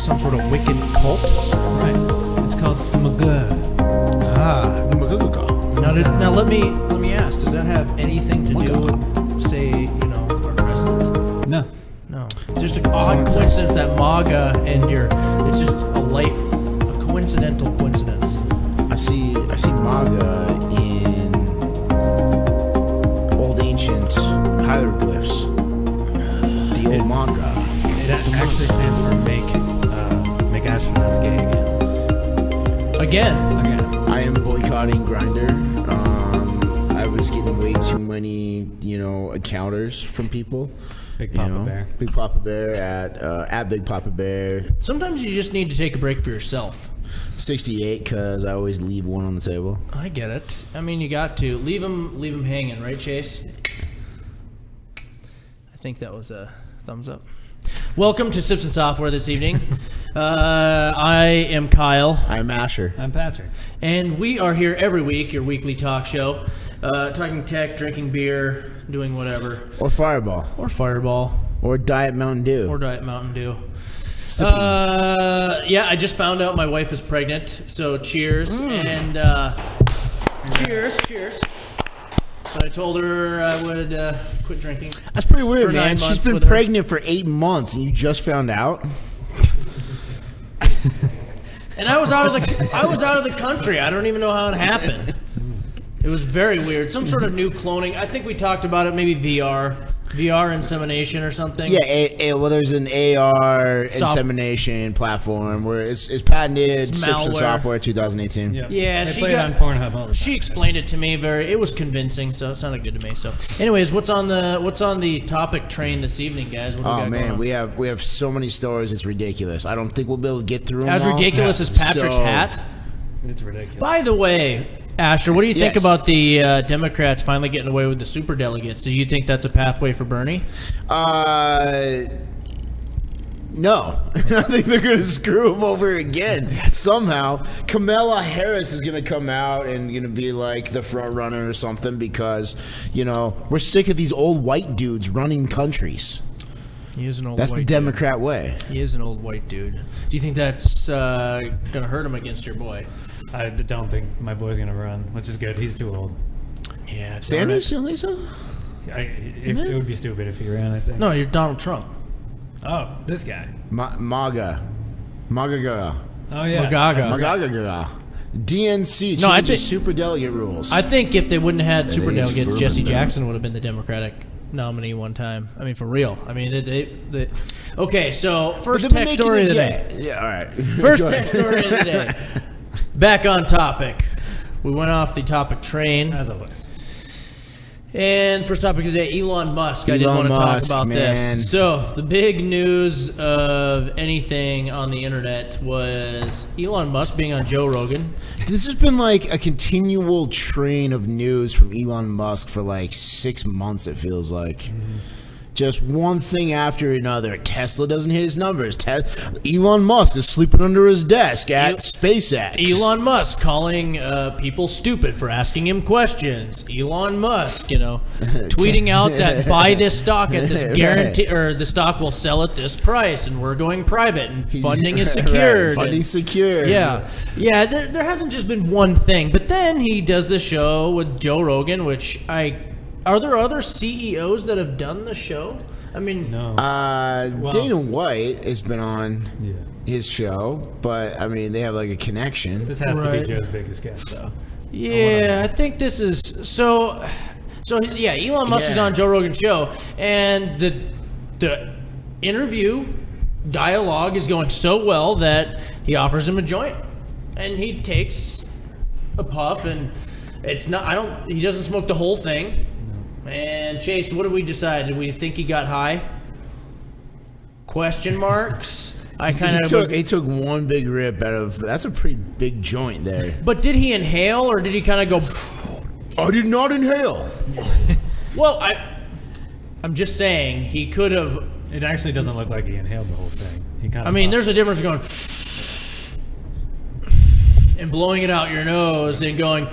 some sort of Wiccan cult. Right. It's called the Magoo. The Magoo. Now let me ask, does that have anything to do with, say, our president? No. No. It's just an odd coincidence that MAGA and it's just a coincidental coincidence. I see MAGA in old ancient hieroglyphs. The old MAGA. It actually stands for make astronauts gay again. Again. I am boycotting Grindr. I was getting way too many, encounters from people. Big Papa Bear. Big Papa Bear at Big Papa Bear. Sometimes you just need to take a break for yourself. 68, because I always leave one on the table. I get it. I mean, you got to leave them hanging, right, Chase? I think that was a thumbs up. Welcome to Sips and Software this evening. I am Kyle. I'm Asher. I'm Patrick. And we are here every week, your weekly talk show, talking tech, drinking beer, doing whatever. Or Fireball. Or Fireball. Or Diet Mountain Dew. Or Diet Mountain Dew. I just found out my wife is pregnant, so cheers. And cheers. So I told her I would quit drinking. That's pretty weird, man. 9 She's months been with her. pregnant for 8 months, and you just found out? And I was out of the country. I don't even know how it happened. It was very weird. Some sort of new cloning. I think we talked about it. Maybe VR insemination or something. Yeah, well, there's an AR insemination platform where it's patented. Sips and Software 2018. Yeah, they play it on Pornhub all the time. She explained it to me it was convincing, so it sounded good to me. So, anyways, what's on the topic train this evening, guys? What do we got going on? we have so many stories. It's ridiculous. I don't think we'll be able to get through them As all. ridiculous as Patrick's hat. It's ridiculous. By the way, Asher, what do you think Yes. about the Democrats finally getting away with the superdelegates? Do you think that's a pathway for Bernie? No. I think they're going to screw him over again somehow. Kamala Harris is going to come out and going to be like the front runner or something because, we're sick of these old white dudes running countries. He is an old That's white the Democrat way. He is an old white dude. Do you think that's going to hurt him against your boy? I don't think my boy's going to run, which is good. He's too old. Yeah. Sanders, you don't think so? It would be stupid if he ran, I think. No, you're Donald Trump. Oh, this guy. MAGA. MAGA girl. Oh, yeah. MAGA girl. DNC changes superdelegate rules. I think if they wouldn't have had It is superdelegates, ruined Jesse them. Jackson would have been the Democratic nominee one time. I mean, for real. I mean, they okay, so first tech story of the day. Yeah, all right. First tech story of the day. Back on topic. We went off the topic train. As always. And first topic of the day, Elon Musk. I did want to talk about this. So, the big news of anything on the internet was Elon Musk being on Joe Rogan. This has been like a continual train of news from Elon Musk for like 6 months, it feels like. Just one thing after another. Tesla doesn't hit his numbers. Elon Musk is sleeping under his desk at SpaceX. Elon Musk calling people stupid for asking him questions. Elon Musk, tweeting out that buy this stock at this guarantee, or the stock will sell at this price, and we're going private, and funding is secured. Right, funding secured. Yeah. There hasn't just been one thing, but then he does the show with Joe Rogan, which Are there other CEOs that have done the show? I mean, No. Dana White has been on his show, but I mean, they have like a connection. This has to Right. be Joe's biggest guest, though. yeah, I think this is so. Elon Musk is on Joe Rogan's show, and the interview dialogue is going so well that he offers him a joint, and he takes a puff, and it's not. He doesn't smoke the whole thing. And Chase, what did we decide? Did we think he got high? Question marks. He took one big rip out of. That's a pretty big joint there. But did he inhale, or did he kind of go? I did not inhale. Well, I'm just saying he could have. It actually doesn't look like he inhaled the whole thing. He kind of. I mean, there's a difference going and blowing it out your nose and going.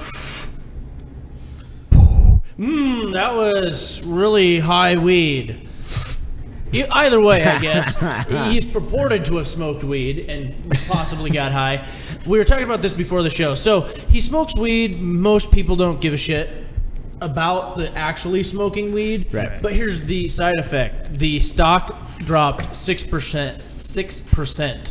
That was really high weed. Either way, I guess. He's purported to have smoked weed and possibly got high. We were talking about this before the show. So he smokes weed. Most people don't give a shit about the actually smoking weed. Right. But here's the side effect. The stock dropped 6%. 6%.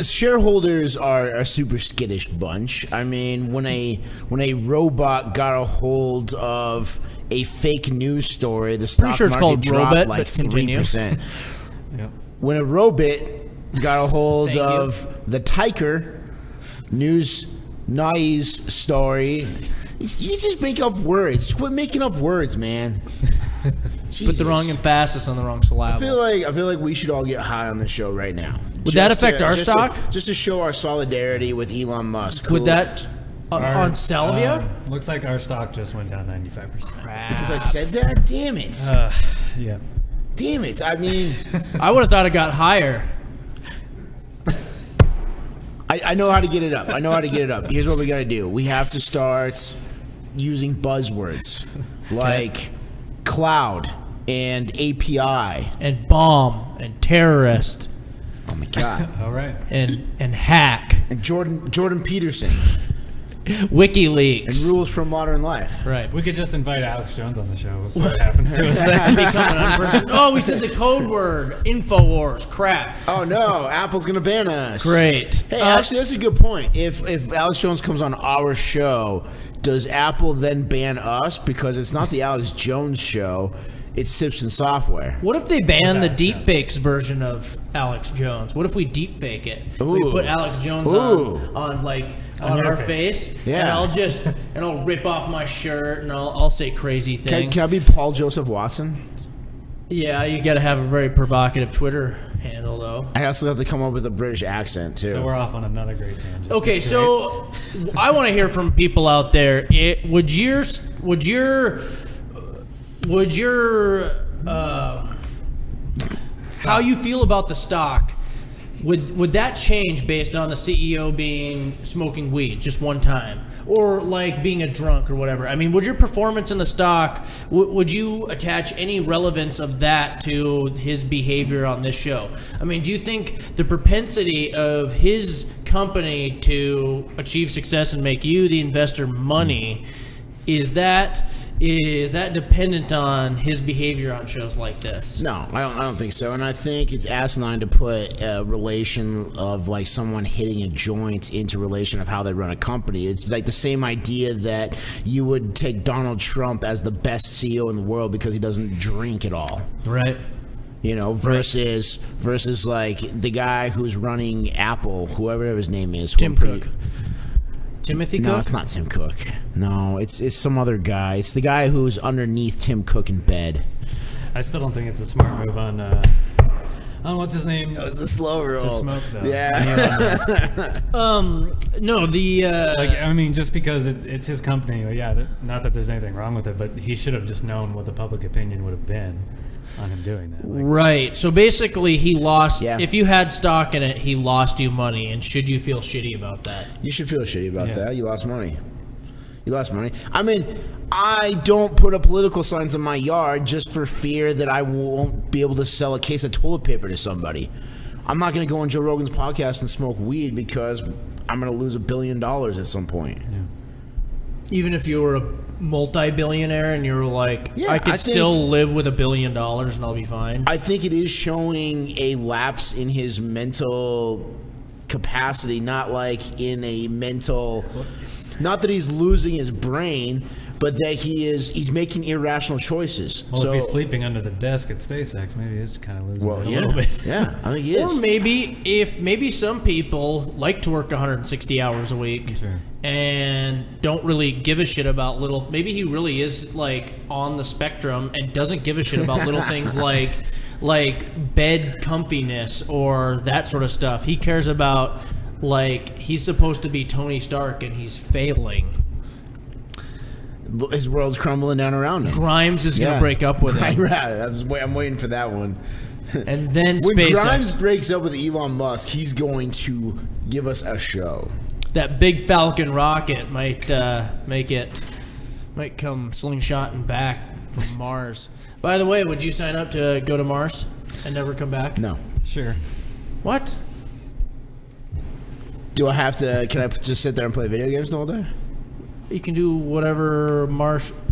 Shareholders are a super skittish bunch. I mean, when a robot got a hold of a fake news story, the stock sure it's market called dropped Robit, like but continue. 3%. Yep. When a robot got a hold Thank you. of the Tiger news noise story, you just make up words. Quit making up words, man. Put the wrong emphasis on the wrong syllable. I feel like we should all get high on the show right now. Would that affect our stock? Just to show our solidarity with Elon Musk. Would that on Salvia? Looks like our stock just went down 95%. Because I said that? Damn it. Yeah. Damn it. I mean, I would have thought it got higher. I know how to get it up. Here's what we got to do. We have to start using buzzwords like cloud and API. And bomb and terrorist Oh my god. All right. and hack. And Jordan Peterson. WikiLeaks. And rules from modern life. Right. We could just invite Alex Jones on the show. We'll see what happens to us then. Oh, we said the code word. InfoWars. Crap. Oh no, Apple's gonna ban us. Great. Hey, actually, that's a good point. If Alex Jones comes on our show, does Apple then ban us? Because it's not the Alex Jones show, it's Simpson Software. What if they ban the deepfakes version of Alex Jones? What if we deepfake it? We Ooh. put Alex Jones on your our face. face, Yeah. and I'll rip off my shirt and I'll say crazy things. Can I be Paul Joseph Watson? Yeah, you got to have a very provocative Twitter handle though. I also have to come up with a British accent too. So we're off on another great tangent. Okay, That's so I want to hear from people out there. Would your how you feel about the stock? Would that change based on the CEO being smoking weed just one time, or like being a drunk or whatever? I mean, would your performance in the stock would you attach any relevance of that to his behavior on this show? I mean, do you think the propensity of his company to achieve success and make you, the investor, money is that dependent on his behavior on shows like this? No, I don't think so. And I think it's asinine to put a relation of like someone hitting a joint into relation of how they run a company. It's like the same idea that you would take Donald Trump as the best CEO in the world because he doesn't drink at all. Right. You know, versus like the guy who's running Apple, whoever his name is. Tim Cook. Timothy Cook? No, it's not Tim Cook. No, it's some other guy. It's the guy who's underneath Tim Cook in bed. I still don't think it's a smart move on what's his name? That was a slow roll. To smoke though. Yeah. No, the Like, I mean, just because it's his company, yeah, not that there's anything wrong with it, but he should have just known what the public opinion would have been on him doing that. Like, right. So basically, he lost. Yeah. If you had stock in it, he lost you money. And should you feel shitty about that? You should feel shitty about Yeah. that. You lost money. I mean, I don't put up political signs in my yard just for fear that I won't be able to sell a case of toilet paper to somebody. I'm not going to go on Joe Rogan's podcast and smoke weed because I'm going to lose $1 billion at some point. yeah. Even if you were a multi-billionaire and you were like, Yeah, I could I think- still live with $1 billion and I'll be fine. I think it is showing a lapse in his mental capacity, not like in a mental... Not that he's losing his brain, but that he's making irrational choices. Well, so, if he's sleeping under the desk at SpaceX, maybe he's kind of losing it a yeah, little bit. yeah, I think he is. Or maybe some people like to work 160 hours a week Sure. and don't really give a shit about little. Maybe he really is like on the spectrum and doesn't give a shit about little things like bed comfiness or that sort of stuff. He cares about like he's supposed to be Tony Stark and he's failing. His world's crumbling down around him. Grimes is going to break up with him. I'm waiting for that one. And then When Grimes SpaceX. breaks up with Elon Musk, he's going to give us a show. That big Falcon rocket might come slingshotting back from Mars. By the way, would you sign up to go to Mars and never come back? No. Sure. What? Do I have to? Can I just sit there and play video games the whole day? You can do whatever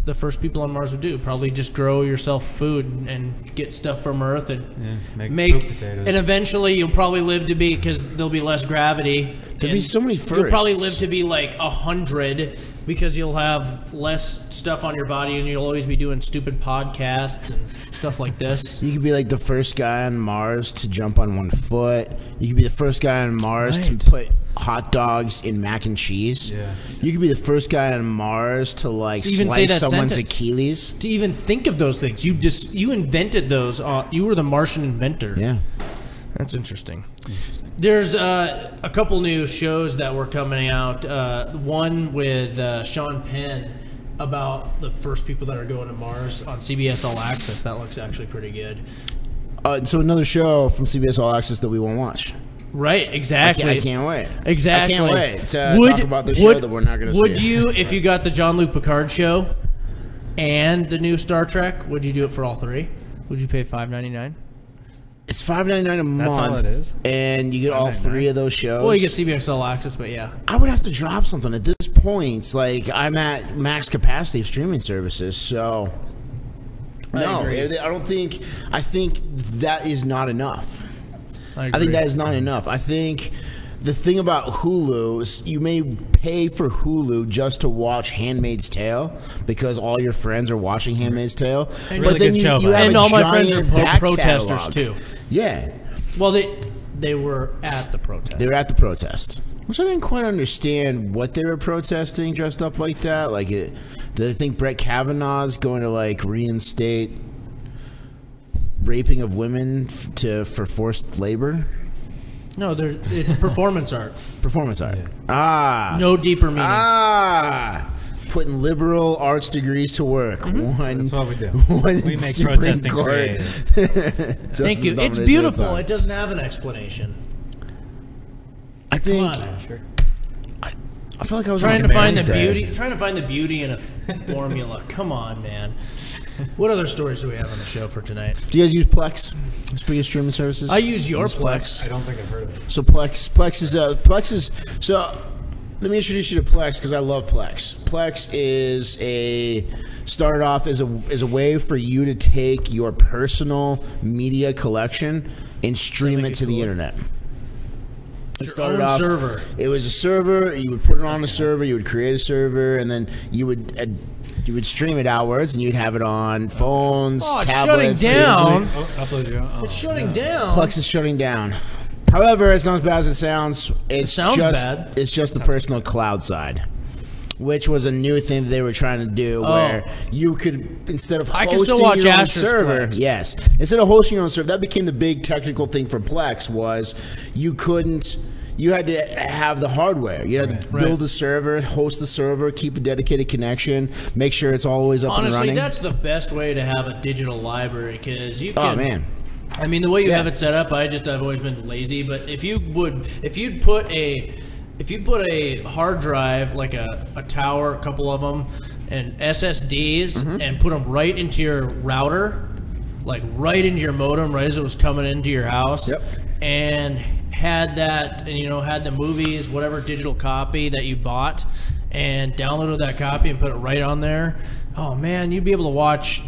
the first people on Mars would do. Probably just grow yourself food and get stuff from Earth and make poop potatoes. And eventually you'll probably live to be, because there'll be less gravity. There'll be so many firsts. You'll probably live to be like 100 because you'll have less stuff on your body and you'll always be doing stupid podcasts and stuff like this. You could be like the first guy on Mars to jump on one foot. You could be the first guy on Mars to put hot dogs in mac and cheese. Yeah. You could be the first guy on Mars to like even say slice that someone's sentence. Achilles. To even think of those things, you invented those. You were the Martian inventor. Yeah. That's interesting. There's a couple new shows that were coming out. One with Sean Penn about the first people that are going to Mars on CBS All Access. That looks actually pretty good. So another show from CBS All Access that we won't watch. Right, exactly. I can't wait. Exactly. I can't wait to talk about the show that we're not going to see. Would you, if you got the Jean-Luc Picard show and the new Star Trek, would you do it for all three? Would you pay $5.99? It's $5.99 a month. That's all it is? And you get all three of those shows. Well, you get CBS All Access, but yeah. I would have to drop something at this point. Like, I'm at max capacity of streaming services, so... No, agree. I don't think... I think that is not enough. I think that is not enough. I think the thing about Hulu is you may pay for Hulu just to watch Handmaid's Tale because all your friends are watching Handmaid's Tale. It's a really good show, you have and a all my friends giant are back protesters catalog. too. Yeah. Well, they were at the protest. They were at the protest. Which I didn't quite understand what they were protesting dressed up like that. Like, did they think Brett Kavanaugh's going to, like, reinstate raping of women for forced labor? No, it's performance art. Performance art. Yeah. No deeper meaning. Putting liberal arts degrees to work. That's what we do. We make Supreme protesting Court. creative. Thank you. It's beautiful. It doesn't have an explanation. I think. Sure. I feel like I was Trying on to find the Day. beauty. Trying to find the beauty in a formula. Come on, man. What other stories do we have on the show for tonight? Do you guys use Plex? Speaking of streaming services, I use your Plex. I don't think I've heard of it. So Plex is so. Let me introduce you to Plex because I love Plex. Plex started off as a way for you to take your personal media collection and stream it to the internet. It started off. Server. It was a server. You would put it on a server. You would create a server, and then you would stream it outwards, and you'd have it on phones, tablets. Shutting down. Upload your own. It's shutting down. Plex is shutting down. However, it's not as bad as it sounds. It's bad. It's just the personal cloud side, which was a new thing that they were trying to do, where you could, instead of hosting still watch your own Asher's server, Plex. yes, instead of hosting your own server, that became the big technical thing for Plex was you couldn't. You had to have the hardware. You had to build a server, host the server, keep a dedicated connection, make sure it's always up and running. Honestly, that's the best way to have a digital library because you can. Oh man. I mean, the way you have it set up, I've always been lazy. But if you'd put a hard drive, like a tower, a couple of them, and SSDs, and put them right into your router, like right into your modem, right as it was coming into your house, and had that, and had the movies, whatever digital copy that you bought, and downloaded that copy and put it right on there. Oh man, you'd be able to watch.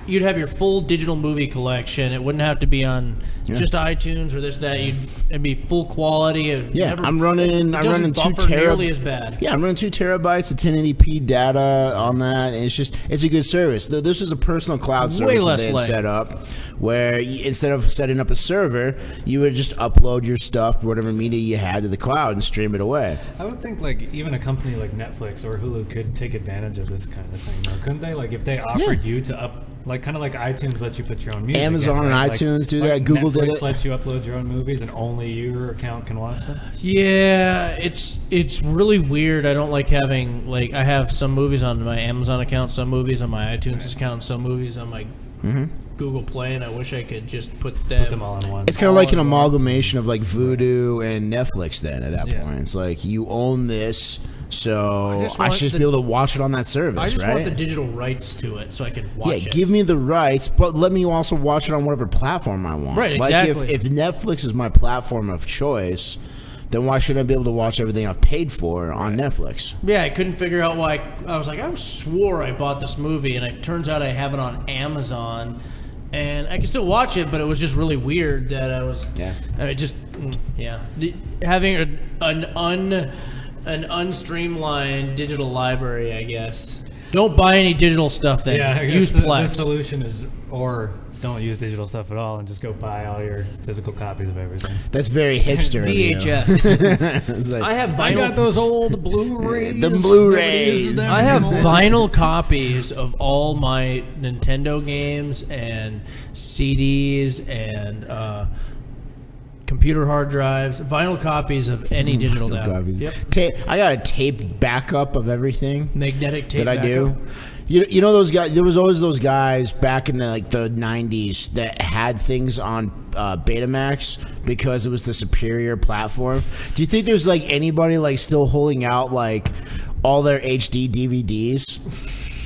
You'd have your full digital movie collection. It wouldn't have to be on just iTunes or this that. It'd be full quality. I'm running 2 nearly as bad. Yeah, I'm running 2 terabytes of 1080p data on that. And it's a good service. This is a personal cloud service that they had set up, where instead of setting up a server, you would just upload your stuff, whatever media you had, to the cloud and stream it away. I would think like even a company like Netflix or Hulu could take advantage of this kind of thing, though, couldn't they? Like if they offered you to like kind of like iTunes lets you put your own music. Amazon in, right? and iTunes do that. Google Netflix did it. Lets you upload your own movies and only your account can watch them. Yeah, it's really weird. I don't like having I have some movies on my Amazon account, some movies on my iTunes account, some movies on my Google Play, and I wish I could just put them all in one. It's kind of like an amalgamation of like Vudu and Netflix. Then at that point, it's like you own this So just I want should just the- be able to watch it on that service, I just right? want the digital rights to it so I can watch Yeah, it. give me the rights, but let me also watch it on whatever platform I want. Right, Like exactly. if Netflix is my platform of choice, then why shouldn't I be able to watch everything I've paid for on Netflix? Yeah, I couldn't figure out why. I was like, I swore I bought this movie, and it turns out I have it on Amazon, and I can still watch it, but it was just really weird that I was. Yeah. And it just, yeah, having an unstreamlined digital library, I guess. Don't buy any digital stuff then. Yeah, I guess use the Plex. solution is, or don't use digital stuff at all and just go buy all your physical copies of everything. That's very hipster. of you. VHS. It's like, I have I vinyl. got those old Blu-rays. The Nobody Blu-rays. uses them I have anymore. vinyl copies of all my Nintendo games and CDs and computer hard drives. Vinyl copies of any digital download. copies. Yep. I got a tape backup of everything Magnetic tape. that I do. backup. You know those guys. There was always those guys back in the the 90s that had things on Betamax because it was the superior platform. Do you think there's like anybody like still holding out like all their HD DVDs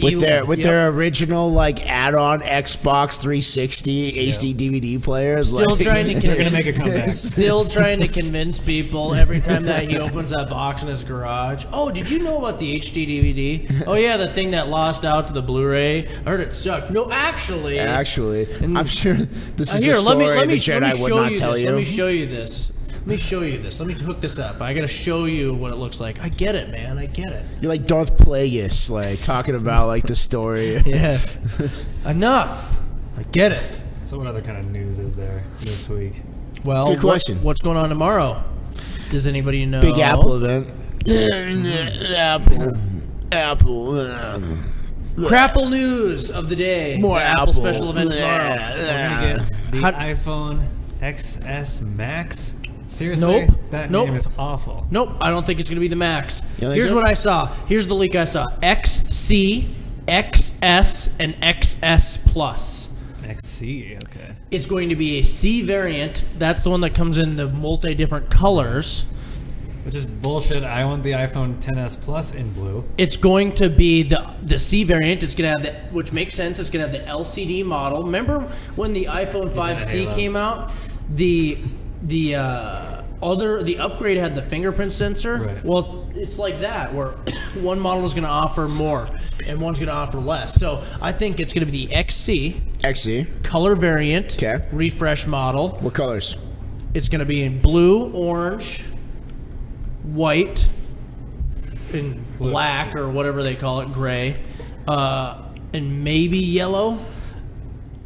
with their original like add-on Xbox 360 HD DVD players? Still like, trying to They're gonna convince. make a comeback. Still trying to convince people every time that he opens that box in his garage. Oh, did you know about the HD DVD? Oh yeah, the thing that lost out to the Blu-ray. I heard it sucked. No, actually. Actually, I'm sure this is Here, a story let me that Jedi would show not you tell this. you. Let me show you this. Let me show you this. Let me hook this up. I gotta show you what it looks like. I get it, man. I get it. You're like Darth Plagueis, like talking about like the story. Yes. Enough. I get it. So what other kind of news is there this week? Well, Good question. what's going on tomorrow? Does anybody know? Big Apple event. Apple. Crapple news of the day. More The Apple. special event tomorrow. We're gonna get the How- iPhone XS Max. Seriously, Nope. that Nope. name is awful. Nope, I don't think it's going to be the Max. You think Here's so? what I saw. Here's the leak I saw. XC, XS, and XS Plus. XC, okay. It's going to be a C variant. That's the one that comes in the multi-different colors. Which is bullshit. I want the iPhone XS Plus in blue. It's going to be the C variant. It's going to have the, which makes sense. It's going to have the LCD model. Remember when the iPhone 5C Halo. came out? The upgrade had the fingerprint sensor. Right. Well, it's like that, where one model is going to offer more and one's going to offer less. So I think it's going to be the XC XC. color variant, Okay. refresh model. What colors? It's going to be in blue, orange, white, and black, or whatever they call it, gray, and maybe yellow.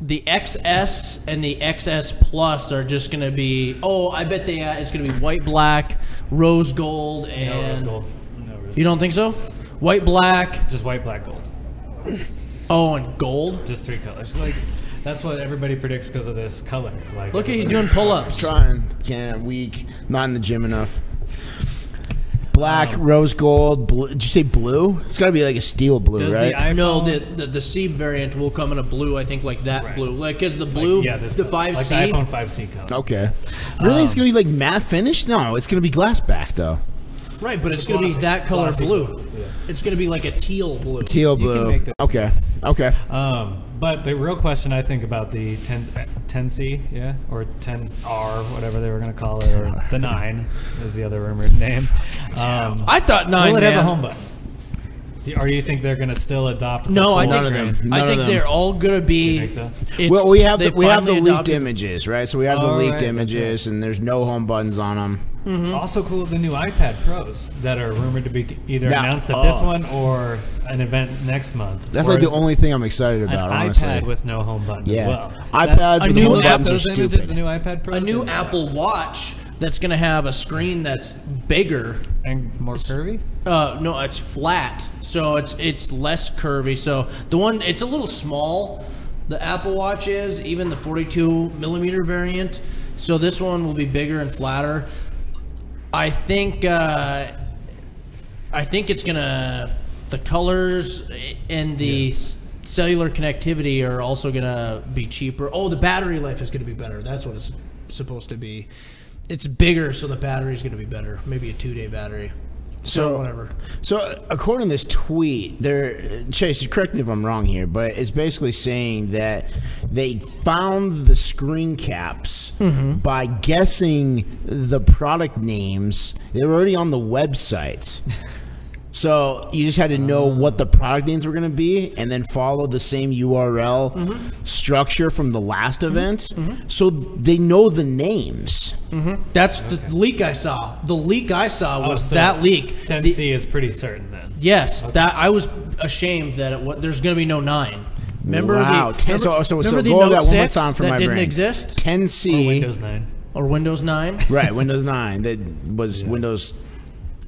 The XS and the XS Plus are just going to be, I bet it's going to be white, black, rose gold, No and... rose gold. No rose You don't think so? White, black, Just white, black, gold. and gold? Just three colors. Like that's what everybody predicts because of this color. Like Look at he's doing pull-ups. Trying. Can't. Weak. Not in the gym enough. Black, rose gold, blue. Did you say blue? It's got to be like a steel blue, Does right? the iPhone, No, the C variant will come in a blue, I think, like that Right. blue. Like, because the blue, this the color. 5C... like the iPhone 5C color. Okay. Really? It's going to be like matte finish? No, it's going to be glass back, though. Right, but it's going to be Glossy- that color glossy blue. blue, yeah. It's going to be like a teal blue. Teal You can blue. make this. Okay. Okay. But the real question, I think, about the 10C, yeah, or 10R, whatever they were going to call it, or the 9 is the other rumored name. I thought 9, Will it man. have a home button? Or do you think they're going to still adopt? the No, I full think None of screen? them. I None think of them. they're all going to be... You think so? it's- Well, we have they the finally leaked adopted- images, right? So we have the Oh, leaked right, that's images, and there's no home buttons on them. Also cool, the new iPad Pros that are rumored to be either Now- announced at this oh. one or an event next month. That's Or like the only thing I'm excited an about, honestly. iPad with no home button Yeah. as well. iPads with new home buttons are those images, stupid. the new iPad Pros, A new and- Apple Watch that's going to have a screen that's bigger. and more curvy. No, it's flat, so it's less curvy. So the one, it's a little small. The Apple Watch is, even the 42 millimeter variant. So this one will be bigger and flatter. I think it's gonna, the colors and the cellular connectivity are also gonna be cheaper. Oh, the battery life is gonna be better. That's what it's supposed to be. It's bigger, so the battery's gonna be better. Maybe a 2-day battery. So whatever. So according to this tweet, Chase, correct me if I'm wrong here, but it's basically saying that they found the screen caps by guessing the product names. They were already on the website. So you just had to know what the product names were going to be and then follow the same URL structure from the last event. So they know the names. That's the leak I saw. The leak I saw was that leak. 10C is pretty certain then. Yes, that I was ashamed that there's going to be no 9. Remember wow. the so remember the go over Note that one more 6 time for that my didn't brain. exist? 10C. Or Windows 9. Or Windows 9? Right, Windows 9. That was Windows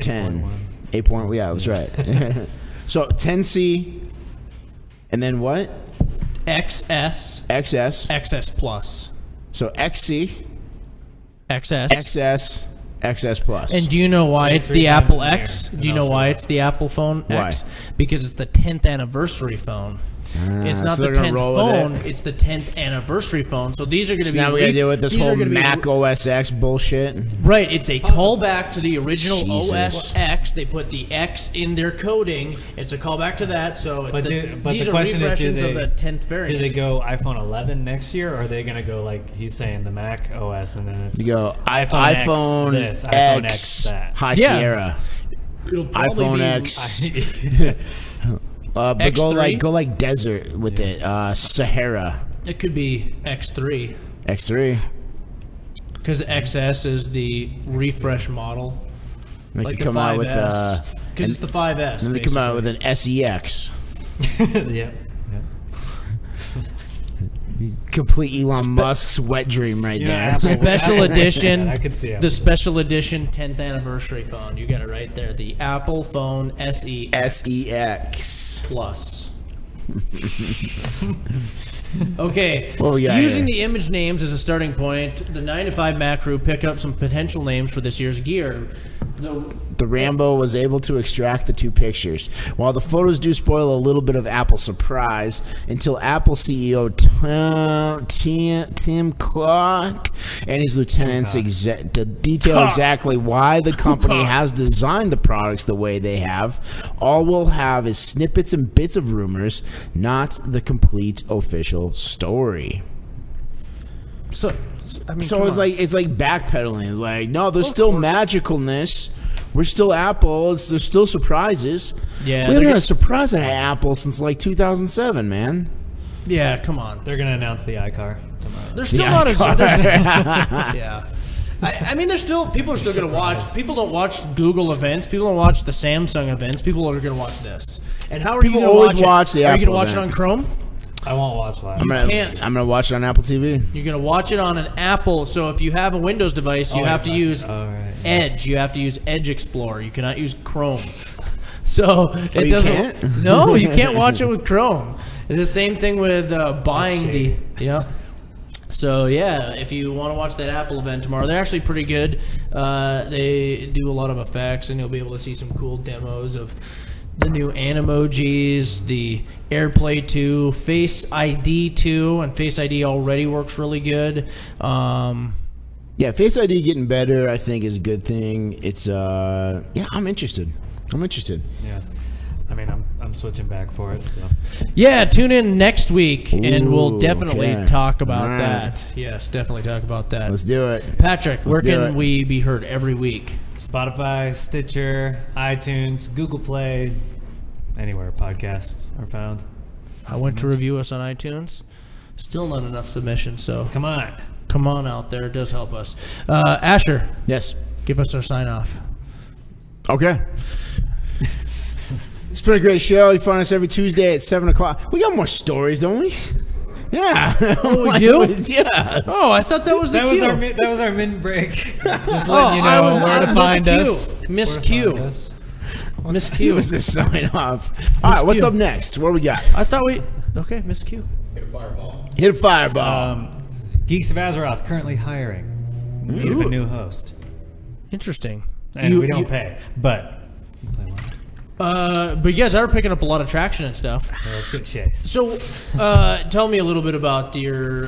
10. 8.1. Yeah, I was right. So 10C, and then what? XS. XS Plus. So XC, XS. XS, XS Plus. And do you know why it's the Apple X? Do you know why it's the Apple phone X? Because it's the 10th anniversary phone. It's not so the they're gonna 10th roll phone, with it. it's the 10th anniversary phone. So these are going to be now we got to deal with this these are whole gonna be Mac OS X bullshit. Right, it's a callback to the original Jesus. OS X. They put the X in their coding. It's a callback to that. So it's these the are question is, refreshes of the 10th variant. do they go iPhone 11 next year, or are they going to go like he's saying the Mac OS and then it's You go iPhone X, this, iPhone X that. High Yeah. Sierra, It'll probably iPhone be, X. But X3? go like desert with it. Sahara. It could be X3 X3. because XS is the refresh model. They Like could the come out with 5S. Because it's the 5S. then they come out with an SEX. yeah. Complete Elon Musk's wet dream right there. Special edition. I could see it. The special edition 10th anniversary phone. You got it right there. The Apple Phone SE SEX. Plus. Okay. What we got Using here? the image names as a starting point, the 9 to 5 Mac crew picked up some potential names for this year's gear. The Rambo was able to extract the 2 pictures. While the photos do spoil a little bit of Apple surprise, until Apple CEO Tim Cook and his lieutenants detail exactly why the company has designed the products the way they have, all we'll have is snippets and bits of rumors, not the complete official story. So, I mean, So come it's on. like backpedaling. It's like, no, there's still magicalness. We're still Apple. There's still surprises. Yeah, we haven't they're had a surprise at Apple since like 2007, man. yeah, come on. They're going to announce the iCar tomorrow. There's still The not iCar. yeah. I mean, people are still going to watch. People don't watch Google events. People don't watch the Samsung events. People are going to watch this. And how are People you going to always watch watch it? the Are you Apple going to watch it on event. Chrome? I won't watch live. can't. I'm gonna watch it on Apple TV. You're going to watch it on an Apple. So if you have a Windows device, you have to use Edge. You have to use Edge Explorer. You cannot use Chrome. So it you doesn't. can't? No, you can't watch it with Chrome. It's the same thing with buying the. Yeah. So yeah, if you want to watch that Apple event tomorrow, they're actually pretty good. They do a lot of effects, and you'll be able to see some cool demos of the new Animojis, the AirPlay 2, Face ID 2, and Face ID already works really good. Yeah, Face ID getting better, I think, is a good thing. It's yeah, I'm interested. Yeah. I mean, I'm switching back for it, so. Yeah, tune in next week, and we'll Ooh, definitely okay. talk about All right. that. Yes, definitely talk about that. Let's do it. Patrick, where do can it. we be heard every week? Spotify, Stitcher, iTunes, Google Play, anywhere podcasts are found. I went to review us on iTunes. Still not enough submissions, so Come on. come on out there. It does help us. Asher, Yes. give us our sign off. Okay. It's been a great show. You find us every Tuesday at 7 o'clock. We got more stories, don't we? Yeah. Oh, we do? Yes. Oh, I thought that was the That cue. was our mid break. Just Oh, letting you know where to find us. Miss Where to Q. find us. Miss He Q. was the sign off. All right, what's Q. up next? What do we got? I thought we. Okay, Miss Q. Hit a fireball. Geeks of Azeroth currently hiring. We have a new host. Interesting. And we don't pay, but you play well. But you guys are picking up a lot of traction and stuff. Well, let's get Chase. So, tell me a little bit about your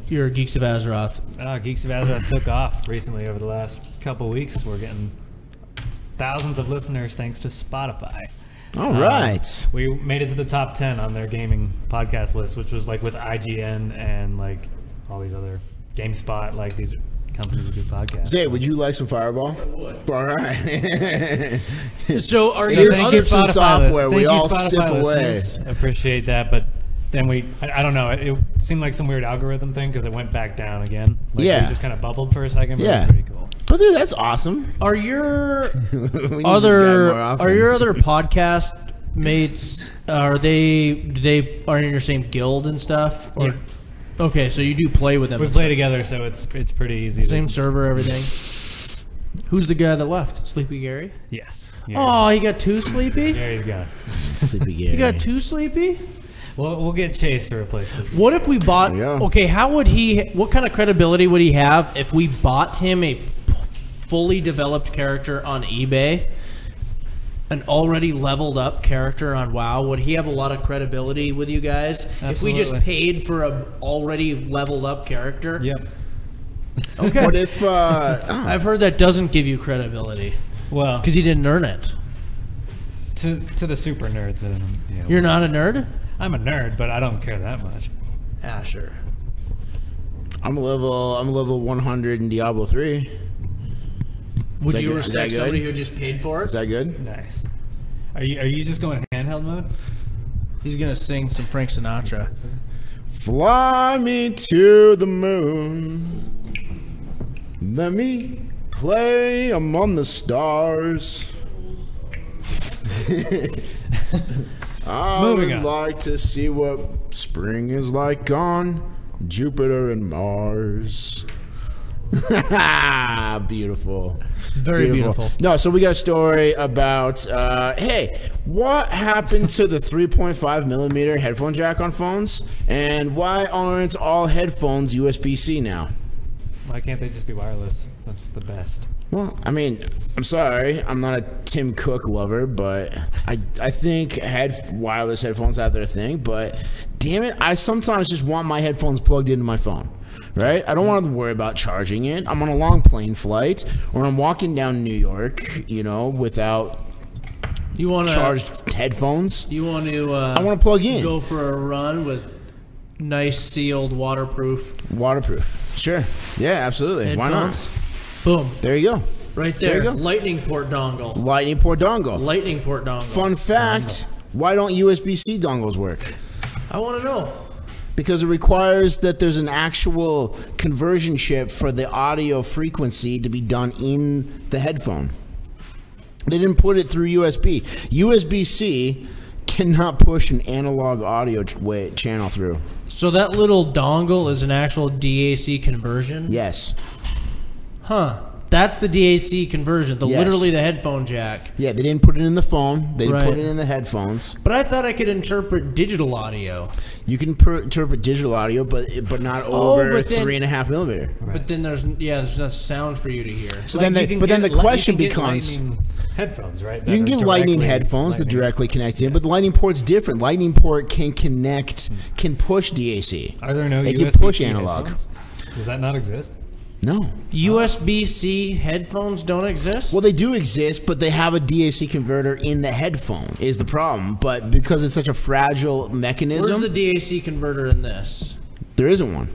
Geeks of Azeroth. Geeks of Azeroth took off recently over the last couple weeks. We're getting thousands of listeners thanks to Spotify. All right. We made it to the top 10 on their gaming podcast list, which was like with IGN and like all these other GameSpot, like these companies that do podcasts. Zay, would you like some Fireball? I would. All right. So are It you is other Gibson software. We Thank you, all Spotify sip away. listeners. Appreciate that, but then I don't know. It seemed like some weird algorithm thing because it went back down again. Like Yeah. we just kind of bubbled for a second, but Yeah. it was pretty cool. But dude, that's awesome. Are your We need this guy other more often. are your other podcast mates are they in your same guild and stuff? Or, Yeah. Okay, so you do play with them. We and play stuff. together, so it's pretty easy. Same server, everything. Who's the guy that left? Sleepy Gary? Yes. Oh, he got too sleepy? There you go. Sleepy Gary. He got too sleepy? We'll get Chase to replace it. What if we bought There you go. okay, what kind of credibility would he have if we bought him a fully developed character on eBay? An already leveled up character on WoW, would he have a lot of credibility with you guys if we just Absolutely. paid for a already leveled up character? Yep. Okay. What if? I've heard that doesn't give you credibility Well, because he didn't earn it. to the super nerds, You're not a nerd? I'm a nerd, but I don't care that much. Ah, sure. I'm a level 100 in Diablo 3. Would that you good? Is that respect good? somebody who just paid for Is it? that good? Nice. Are you just going handheld mode? He's gonna sing some Frank Sinatra. Fly me to the moon. Let me play among the stars. I Moving would on. like to see what spring is like on Jupiter and Mars. Beautiful. Very beautiful. No, so we got a story about, hey, what happened to the 3.5 millimeter headphone jack on phones? And why aren't all headphones USB-C now? Why can't they just be wireless? That's the best. Well, I mean, I'm sorry, I'm not a Tim Cook lover, but I think wireless headphones have their thing, but damn it, I sometimes just want my headphones plugged into my phone, right? I don't want to worry about charging it. I'm on a long plane flight, or I'm walking down New York, without You want to charged headphones. You want to? I want to plug in. Go for a run with nice sealed waterproof Waterproof. Sure. Yeah, absolutely. Why not? headphones. Boom! There you go. Right There there. you go. Lightning port dongle. Lightning port dongle. Lightning port dongle. Fun fact, why don't USB-C dongles work? I want to know. Because it requires that there's an actual conversion chip for the audio frequency to be done in the headphone. They didn't put it through USB. USB-C cannot push an analog audio channel through. So that little dongle is an actual DAC conversion? Yes. Huh. That's the DAC conversion. Yes. Literally the headphone jack. Yeah, they didn't put it in the phone. They Right. put it in the headphones. But I thought I could interpret digital audio. You can interpret digital audio, but not over but then- 3.5 millimeter. But then there's no sound for you to hear. So then, the question becomes: Lightning headphones, right? you can get lightning headphones that directly connect in, but the lightning port's different. Lightning port can push DAC. Are there no It can USB-C push analog. headphones? Does that not exist? No. USB-C headphones don't exist? Well, they do exist, but they have a DAC converter in the headphone is the problem. But because it's such a fragile mechanism, Where's the DAC converter in this? there isn't one.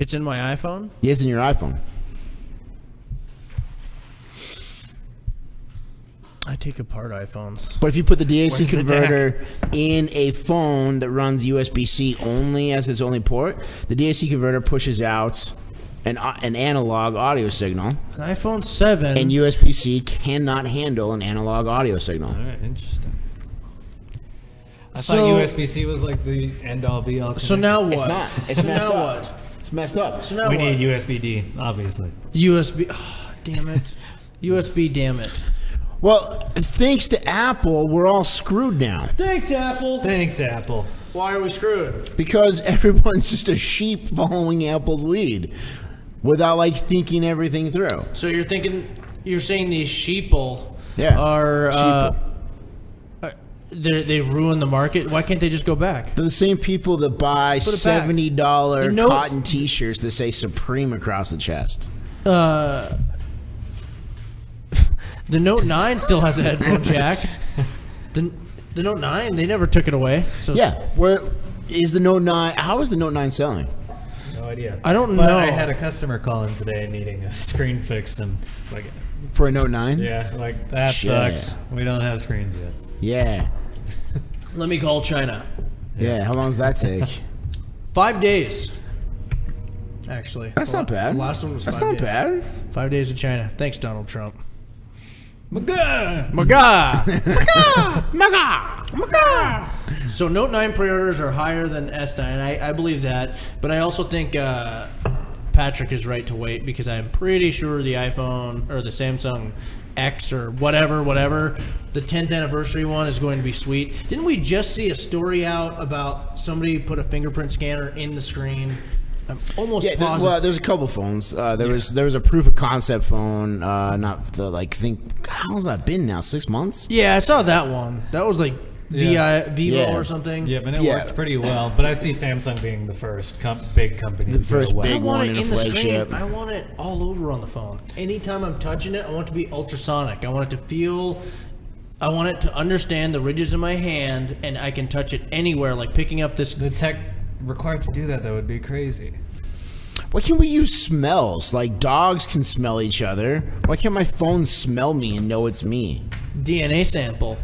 It's in my iPhone? Yes, in your iPhone. I take apart iPhones. But if you put the DAC Where's the converter in a phone that runs USB-C only as its only port, the DAC converter pushes out an analog audio signal, An iPhone 7. and USB-C cannot handle an analog audio signal. All right, interesting. I So- thought USB-C was like the end-all be-all. So now what? It's not. It's messed now up. what? It's messed up. So now we what? need USB-D, obviously. USB. Oh, damn it. USB, damn it. Well, thanks to Apple, we're all screwed now. Thanks, Apple. Thanks, Apple. Why are we screwed? Because everyone's just a sheep following Apple's lead without thinking everything through. So you're saying these sheeple Yeah, are sheeple. they ruin the market? Why can't they just go back? They're the same people that buy Put it back. $70 The notes- cotton T-shirts that say Supreme across the chest. The Note 9 still has a headphone jack. The Note 9, they never took it away. So Yeah. Where is the Note 9? How is the Note 9 selling? No idea. I don't But know. I had a customer call in today needing a screen fixed, and it's like, For a Note 9? yeah, like that Shit. sucks. We don't have screens yet. Yeah. Let me call China. Yeah. How long does that take? 5 days. Actually. That's not bad. The last one was That's 5 not days. bad. 5 days in China. Thanks, Donald Trump. Maga! Maga! Maga! So Note 9 pre-orders are higher than S9. I believe that, but I also think Patrick is right to wait because I'm pretty sure the iPhone or the Samsung X or whatever, the 10th anniversary one is going to be sweet. Didn't we just see a story out about somebody put a fingerprint scanner in the screen? I'm almost Yeah, positive. well, there's a couple phones. There was a proof of concept phone. Not the how has that been now? 6 months? Yeah, I saw that one. That was like Yeah. Vivo Yeah. or something. Yeah, but it Yeah. worked pretty well. But I see Samsung being the first big company. The to first go away. I big want one it in a in the screen. flagship. I want it all over on the phone. Anytime I'm touching it, I want it to be ultrasonic. I want it to feel. I want it to understand the ridges in my hand, and I can touch it anywhere, like picking up this. The tech required to do that, though, would be crazy. Why can't we use smells? Like dogs can smell each other. Why can't my phone smell me and know it's me? DNA sample.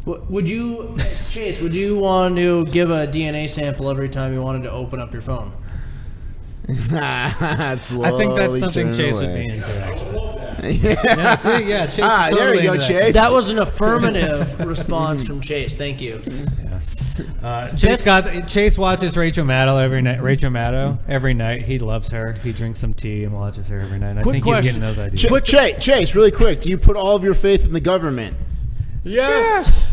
Would you, Chase? Would you want to give a DNA sample every time you wanted to open up your phone? I think that's something Chase would be into, actually. Yeah. See, yeah, Chase. Ah, is there totally you go, into Chase. That was an affirmative response from Chase. Thank you. Chase watches Rachel Maddow every night. Every night, he loves her. He drinks some tea and watches her every night. And I Quick think question. he's getting those ideas. Chase, really quick. Do you put all of your faith in the government? Yes.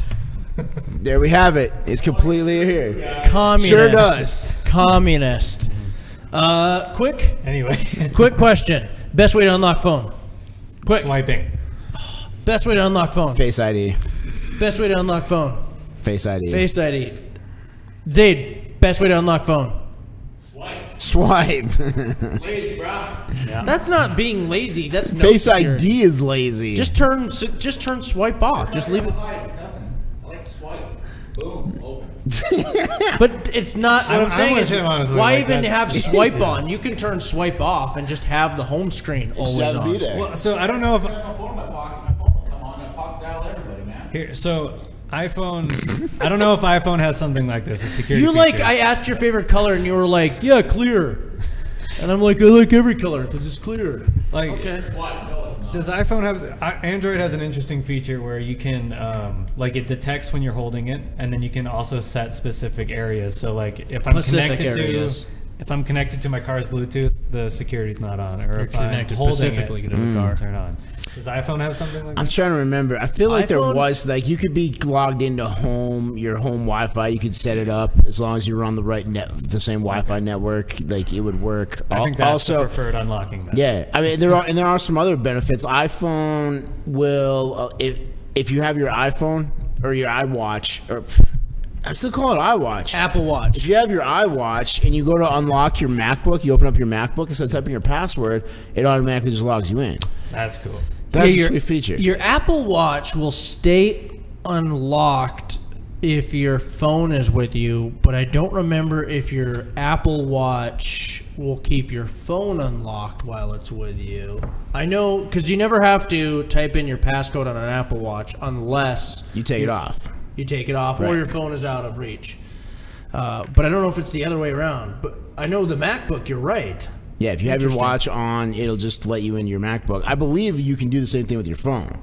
There we have it. It's completely here. Communist. Sure does. Communist. Quick Anyway, question. Best way to unlock phone. Quick. swiping. Best way to unlock phone. Face ID. Best way to unlock phone. Face ID. Face ID. Zaid, best way to unlock phone. Swipe. Lazy, bro. Yeah. That's not being lazy. That's no Face security. ID is lazy. Just turn swipe off. Just leave it. Nothing. I like swipe. Boom. Open. But it's not. What I'm I'm saying with is, him, honestly, why like, even have that's- swipe on? You can turn swipe off and just have the home screen Just always have to be on. there. Well, so I don't know if There's my phone in my pocket. My phone will come on and pop dial everybody, man. here. So iPhone. I don't know if iPhone has something like this. A security. You like? feature. I asked your favorite color, and you were like, "Yeah, clear." And I'm like, "I like every color because it's clear." like. Okay. Swipe. No, it's not. Does iPhone have? Android has an interesting feature where you can, like, it detects when you're holding it, and then you can also set specific areas. So, like, if I'm Specific connected areas. to, if I'm connected to my car's Bluetooth, the security's not on. Or You're if I'm connected holding specifically it, to the car. turn on. Does iPhone have something like I'm that? trying to remember. I feel like there iPhone? was like you could be logged into your home Wi-Fi. You could set it up as long as you were on the same Wi-Fi network. Like it would work. I think that's also, the preferred unlocking method. yeah. I mean, there are some other benefits. iPhone will if you have your iPhone or your iWatch or I still call it iWatch. Apple Watch. If you have your iWatch and you go to unlock your MacBook, you open up your MacBook instead of typing your password, it automatically just logs you in. That's cool. That's Yeah, a sweet feature. Your Apple Watch will stay unlocked if your phone is with you, but I don't remember if your Apple Watch will keep your phone unlocked while it's with you. I know because you never have to type in your passcode on an Apple Watch unless You take it off. you take it off Right. or your phone is out of reach. But I don't know if it's the other way around. But I know the MacBook, you're right. Yeah, if you have your Interesting. watch on, it'll just let you into your MacBook. I believe you can do the same thing with your phone.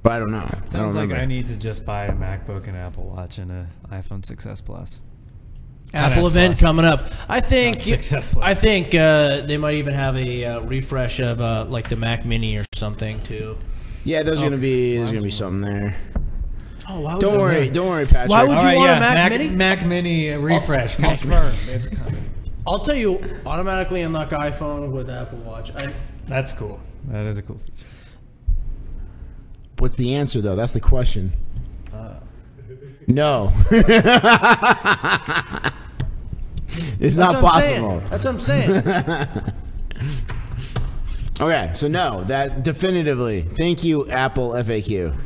But I don't know. I Sounds don't like remember. I need to just buy a MacBook, an Apple Watch, and an iPhone 6s Plus. Apple Not event Plus. coming up. I think. Not successful. I think they might even have a refresh of like the Mac Mini or something too. Yeah, there's gonna be something there. Oh, why? Don't worry, Patrick. Why would All you right, want a yeah, Mac Mini? Mac Mini refresh confirmed. It's coming. I'll tell you, automatically unlock iPhone with Apple Watch. That's cool. That is a cool feature. What's the answer though? That's the question. No. It's not possible. That's what I'm saying. Okay, so no, that definitively. Thank you, Apple FAQ.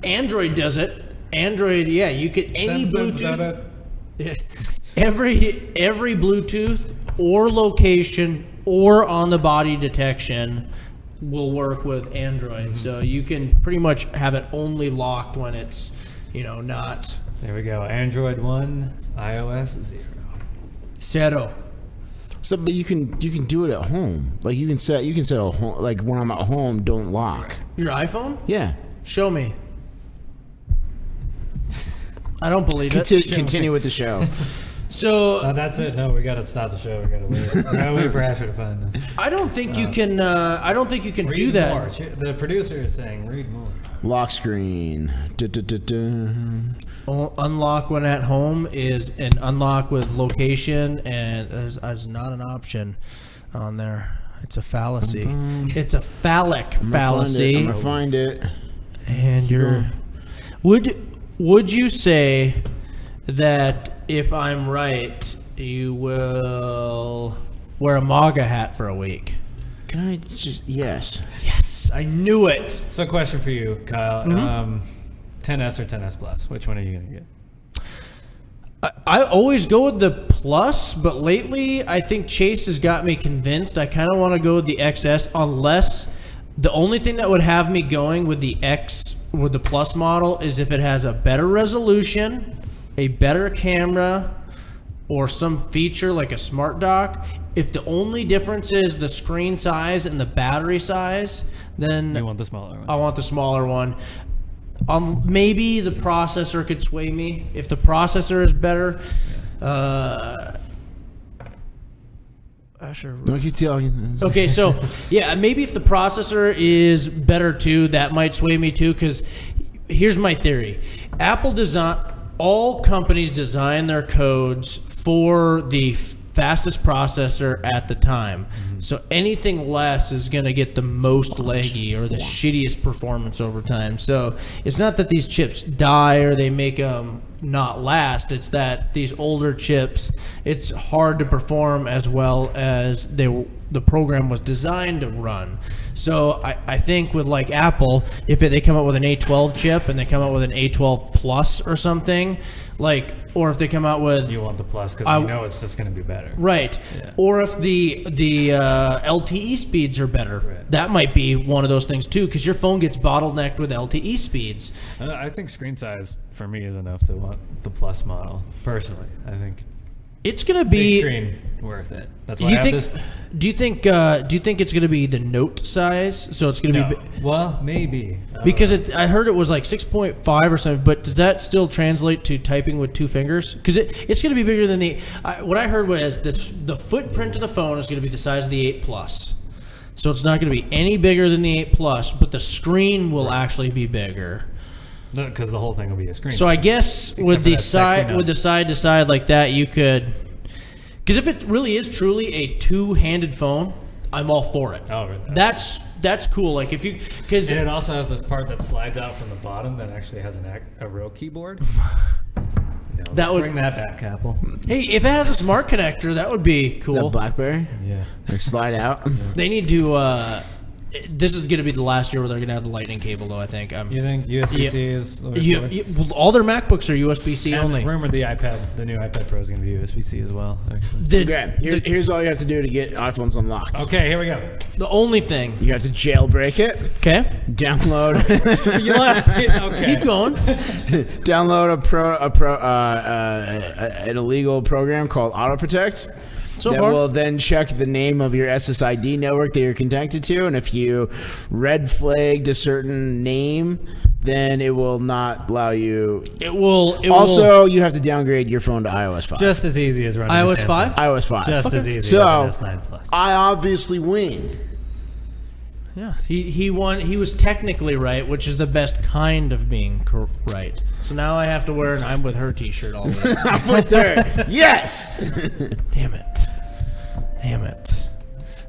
Android does it. Android, yeah, you could any Sense Bluetooth. it. Every Bluetooth or location or on the body detection will work with Android. So you can pretty much have it only locked when it's, not There we go. Android 1, iOS 0. zero. So, but you can do it at home. Like you can set a home. Like when I'm at home, don't lock. Your iPhone? Yeah. Show me. I don't believe it. Continue with the show. So That's it. No, we gotta stop the show. We gotta wait. We gotta wait for Asher to find this. I don't think you can. I don't think you can Read do that. more. The producer is saying, read more. Lock screen. Unlock when at home is an unlock with location, and there's not an option on there. It's a fallacy. It's a phallic fallacy. I'm gonna find it. And you're. Would you say that if I'm right, you will wear a MAGA hat for a week? Can I just yes? Yes, I knew it. So, question for you, Kyle. Mm-hmm. 10S or 10S Plus? Which one are you gonna get? I always go with the Plus, but lately I think Chase has got me convinced. I kind of want to go with the XS, unless the only thing that would have me going with the Plus model is if it has a better resolution, a better camera, or some feature like a smart dock. If the only difference is the screen size and the battery size, then You want the smaller one? I want the smaller one. Maybe the processor could sway me. If the processor is better, Asher. Don't keep telling. Okay, so yeah, maybe if the processor is better too, that might sway me too. Because here's my theory: all companies design their codes for the fastest processor at the time. So anything less is going to get the most laggy or the shittiest performance over time. So it's not that these chips die or they make them not last. It's that these older chips, it's hard to perform as well as the program was designed to run. So I think with like Apple, if they come out with an A12 chip and they come out with an A12 Plus or something, or if they come out with You want the Plus because you know it's just gonna be better. right, Yeah. or if the LTE speeds are better, Right. that might be one of those things too, because your phone gets bottlenecked with LTE speeds. I think screen size for me is enough to want the Plus model. Personally, I think It's gonna big be. screen worth it. That's Do why you I think? have this. Do you think it's gonna be the Note size? So it's gonna No. be. Well, maybe Because I heard it was like 6.5 or something, but does that still translate to typing with two fingers? Because it's going to be bigger than what I heard was the footprint of the phone is going to be the size of the 8 Plus. So it's not going to be any bigger than the 8 Plus, but the screen will actually be bigger. because the whole thing will be a screen. So I guess Except with for the that sexy note. side to side like that, you could. Because if it really is truly a two-handed phone, I'm all for it. Oh, really? That's cool. Like if you, because And it also has this part that slides out from the bottom that actually has a real keyboard. That would- bring that back, Apple. hey, if it has a smart connector, that would be Is that cool. BlackBerry? Yeah. Like slide out. They need to. This is going to be the last year where they're going to have the lightning cable, though. I think. You think USB-C Yeah. is the way forward? Well, all their MacBooks are USB-C And only. rumored the new iPad Pro is going to be USB-C as well. Actually. Okay, here's all you have to do to get iPhones unlocked. Okay, here we go. The only thing. You have to jailbreak it, Okay. download, You lost me. Okay. Keep going. download an illegal program called AutoProtect. So that far, will then check the name of your SSID network that you're connected to, and if you red flagged a certain name, then it will not allow you. it will. Also, you have to downgrade your phone to iOS 5. Just as easy as running a iOS Samsung. 5. iOS 5. Just as easy So, as an S9 Plus. I obviously win. Yeah. He won. He was technically right, which is the best kind of being right. So now I have to wear an "I'm with her" T-shirt all the way. I'm with her. Yes. Damn it.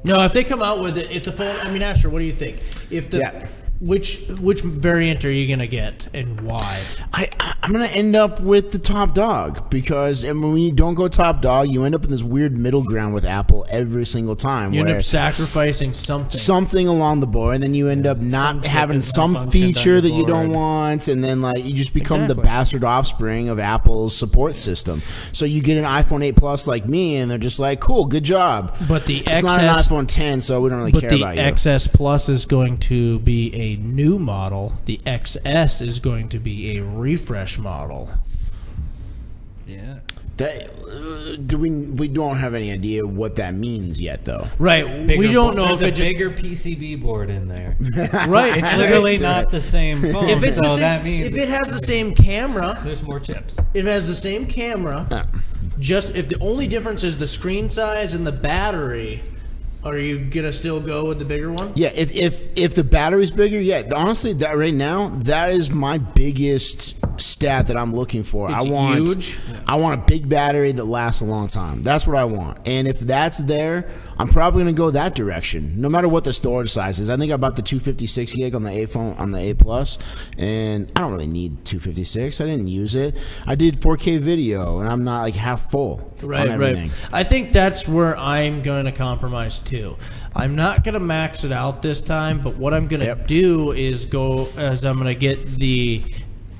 No, if they come out with it, if the phone, I mean, Asher, what do you think? If the Yeah. Which variant are you gonna get and why? I'm gonna end up with the top dog because when you don't go top dog, you end up in this weird middle ground with Apple every single time. You end where up sacrificing something along the board, and then you end up not having some feature that you don't want, and then like you just become the bastard offspring of Apple's support system. So you get an iPhone 8 Plus like me, and they're just like, "Cool, good job." But the it's not an iPhone 10, so we don't really care about you. But the XS Plus is going to be a new model. The XS is going to be a refresh model. Yeah. We don't have any idea what that means yet, though. Right. We don't know if it's a bigger PCB board in there. Right. It's literally not the same phone. If it's that means if it has the same camera, there's more chips. It has the same camera. Just if the only difference is the screen size and the battery. Are you gonna still go with the bigger one? Yeah, if the battery's bigger, yeah. Honestly, that right now, that is my biggest stat that I'm looking for. It's huge. I want a big battery that lasts a long time. That's what I want. And if that's there, I'm probably gonna go that direction. No matter what the storage size is. I think I bought the 256 gig on the on the 8 Plus, and I don't really need 256. I didn't use it. I did 4K video, and I'm not like half full. Right. I think that's where I'm going to compromise too. I'm not going to max it out this time, but what I'm going to do is I'm going to get the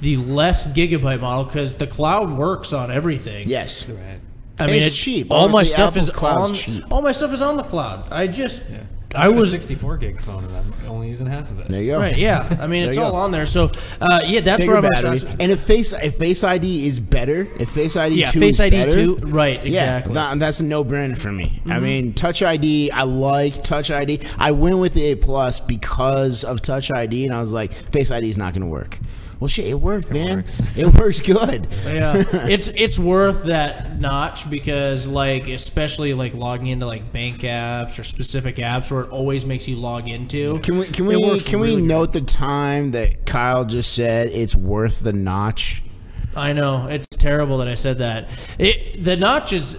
less gigabyte model because the cloud works on everything. Yes. Right. I mean, it's cheap. All my Honestly, stuff Apple's cheap. All my stuff is on the cloud. I was a 64 gig phone and I'm only using half of it. There you go. Right, yeah. I mean, it's all on there. So, yeah, that's bigger where I'm battery. And if Face ID is better, if Face ID 2 Face is ID better, 2, right, exactly. Yeah, that's a no-brainer for me. I mean, Touch ID, I like Touch ID. I went with the 8 Plus because of Touch ID, and I was like, Face ID is not going to work. Well, shit, it worked, man. It works good. Yeah, it's worth that notch because, like, especially like logging into like bank apps or specific apps where it always makes you log into. Can we note the time that Kyle just said it's worth the notch? I know it's terrible that I said that. The notch is.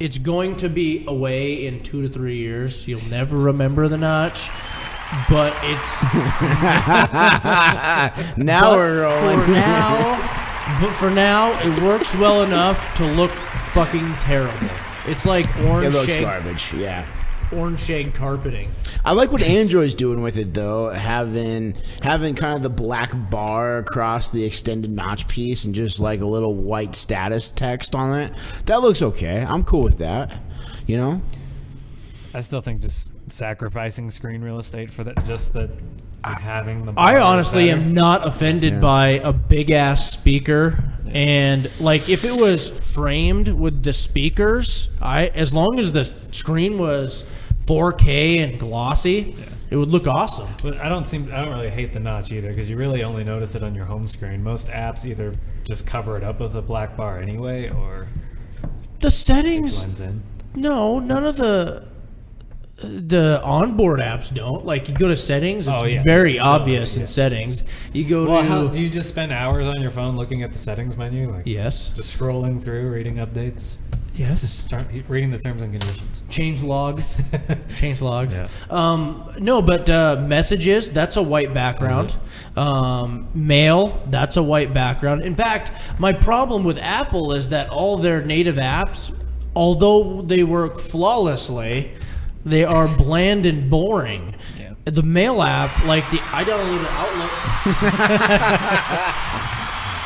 It's going to be away in 2 to 3 years. You'll never remember the notch. But it's now we're rolling. For now, it works well enough to look fucking terrible. It's like orange shade garbage. Yeah, orange shade carpeting. I like what Android's doing with it though, having kind of the black bar across the extended notch piece and just like a little white status text on it. That looks okay. I'm cool with that. You know. I still think just sacrificing screen real estate for that, just that having the. I honestly am not offended by a big ass speaker, and like if it was framed with the speakers, as long as the screen was 4K and glossy, it would look awesome. But I don't really hate the notch either because you really only notice it on your home screen. Most apps either just cover it up with a black bar anyway, or the settings. It blends in. No, none of the onboard apps don't. Like you go to settings, it's very obvious in settings. You go to. Do you just spend hours on your phone looking at the settings menu? Like yes. Just scrolling through, reading updates. Yes. Reading the terms and conditions. Change logs. Change logs. Yeah. No, but messages, that's a white background. Mail, that's a white background. In fact, my problem with Apple is that all their native apps, although they work flawlessly, they are bland and boring. Yeah. The Mail app, I downloaded Outlook.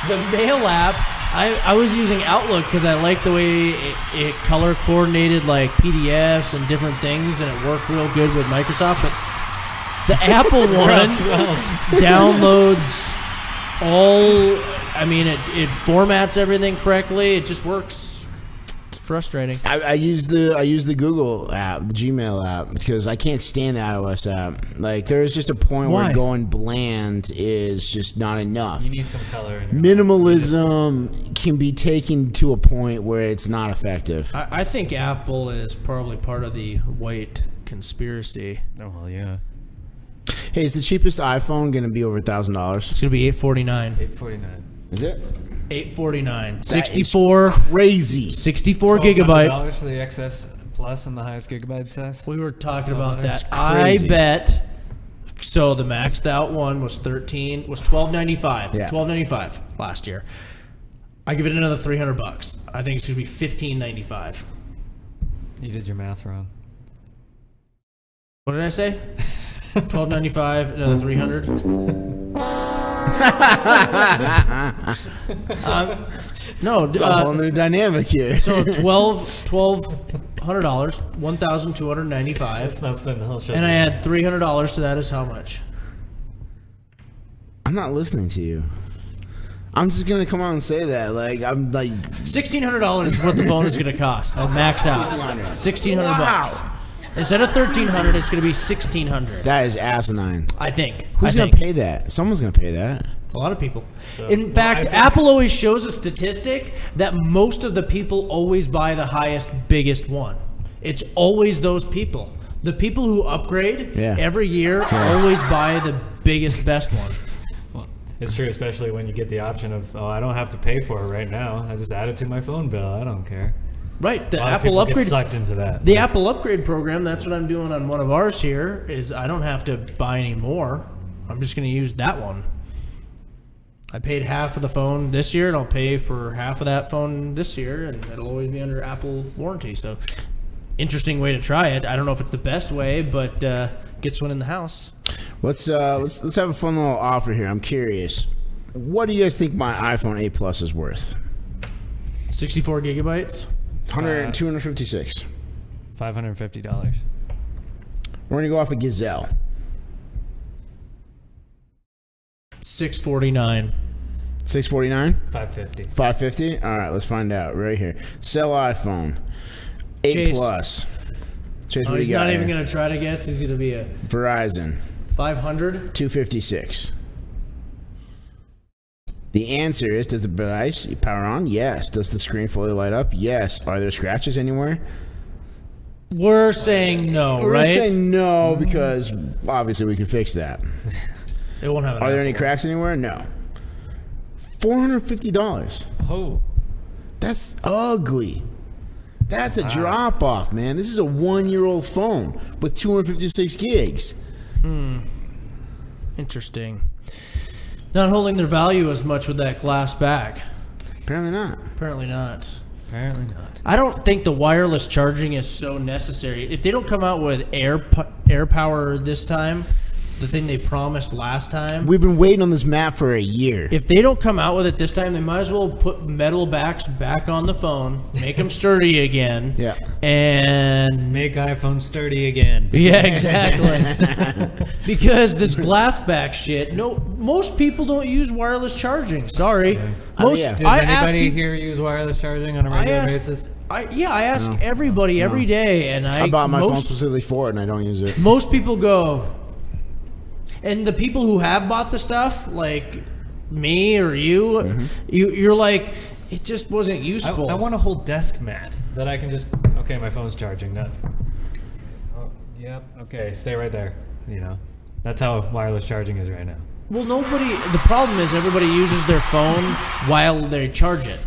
The Mail app, I was using Outlook because I like the way it color coordinated like PDFs and different things, and it worked real good with Microsoft. But the Apple one downloads all. I mean, it formats everything correctly. It just works. Frustrating. I use the Google app, the Gmail app, because I can't stand the iOS app. Like there's just a point where going bland is just not enough. You need some color in your Minimalism can be taken to a point where it's not effective. I think Apple is probably part of the white conspiracy. Oh well, yeah. Hey, is the cheapest iPhone going to be over $1,000? It's going to be $849. $849. Is it? $849. 64 crazy. 64 gigabyte. $1,200 for the XS Plus and the highest gigabyte size. We were talking about that. I bet So the maxed out one was $12.95. Yeah. $12.95 last year. I give it another $300. I think it's gonna be $15.95. You did your math wrong. What did I say? $12.95, another $300. No, It's a whole new dynamic here. so $1,200, $1,295, Let's not spend the whole show. and I add $300 to that is how much? I'm not listening to you. I'm just gonna come on and say that. Like I'm like $1,600 is what the phone is going to cost. I maxed out. $1,600 bucks. Instead of $1,300, it's going to be $1,600. that is asinine. I think. Who's I gonna think. pay that? Someone's gonna pay that. A lot of people. So- In fact, Well, I think- Apple always shows a statistic that most of the people always buy the highest, biggest one. It's always those people. The people who upgrade Yeah. every year always buy the biggest, best one. Well, it's true, especially when you get the option of, oh, I don't have to pay for it right now. I just add it to my phone bill. I don't care. Right, the A lot of Apple people get upgrade. sucked into that. The Apple upgrade program. That's what I'm doing on one of ours here. Is I don't have to buy any more. I'm just going to use that one. I paid half of the phone this year, and I'll pay for half of that phone this year, and it'll always be under Apple warranty. So, interesting way to try it. I don't know if it's the best way, but gets one in the house. Let's have a fun little offer here. I'm curious. What do you guys think my iPhone 8 Plus is worth? 64 gigabytes. 256. $550. We're gonna go off a Gazelle. 649. 649. 550. 550. All right, let's find out right here. Sell iPhone 8 Chase. Plus. Chase, Oh, what do he's you got not even here? going to try to guess. He's going to be a Verizon 500. 256. The answer is: does the device power on? Yes. Does the screen fully light up? Yes. Are there scratches anywhere? We're saying no, We're right? gonna say no because obviously we can fix that. They won't have an Are there any Apple. cracks anywhere? No. $450. Oh, That's ugly. That's a drop off, man. This is a 1-year-old phone with 256 gigs. Interesting. Not holding their value as much with that glass back. Apparently not. Apparently not. apparently not. I don't think the wireless charging is so necessary. If they don't come out with air power this time, the thing they promised last time, We've been waiting on this map for a year. if they don't come out with it this time, they might as well put metal backs back on the phone, make them sturdy again. Yeah. And Make iPhone sturdy again. yeah, exactly. Because this glass back shit, most people don't use wireless charging. Sorry. Most, yeah. Does I ask anybody people- here use wireless charging on a I regular ask- basis? I ask everybody every day, and I bought my phone most, specifically for it and I don't use it. most people go, and the people who have bought the stuff, like me or you, you're like, it just wasn't useful. I want a whole desk mat that I can just. Okay, my phone's charging. Not. Oh, yep. Okay, stay right there. You know, that's how wireless charging is right now. Well, the problem is everybody uses their phone while they charge it.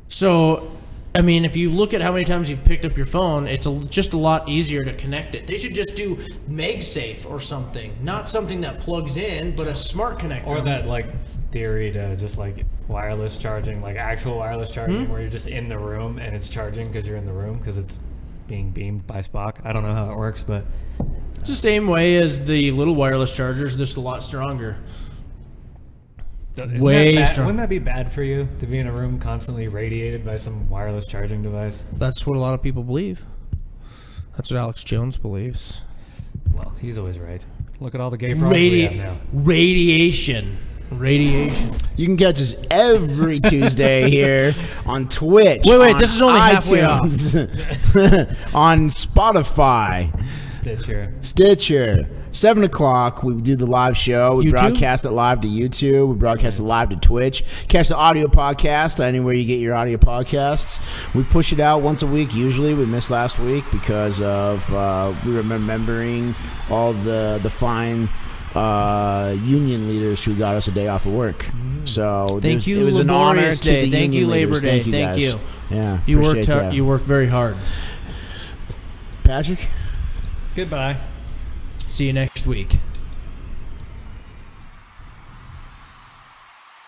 So, I mean, if you look at how many times you've picked up your phone, it's just a lot easier to connect it. They should just do MagSafe or something. Not something that plugs in, but a smart connector. Or that like theory to just like wireless charging, like actual wireless charging, where you're just in the room and it's charging because you're in the room because it's being beamed by Spock. I don't know how it works, but It's the same way as the little wireless chargers, just a lot stronger. isn't Way that bad? strong. Wouldn't that be bad for you to be in a room constantly radiated by some wireless charging device? That's what a lot of people believe. That's what Alex Jones believes. Well, he's always right. Look at all the gay frogs we have now. Radiation. You can catch us every Tuesday here on Twitch. Wait, on this is only halfway off. iTunes, on Spotify, Stitcher. 7 o'clock, we do the live show. We YouTube? broadcast it live to YouTube. We broadcast it live to Twitch. Catch the audio podcast anywhere you get your audio podcasts. We push it out once a week. Usually, we missed last week because of we were remembering all the fine union leaders who got us a day off of work. So Thank you, it was an honor Laborious to Day. the Thank union you, Labor leaders. Day. Thank you, Thank guys. you. Yeah, You appreciate that. You worked very hard. Patrick. Goodbye. See you next week.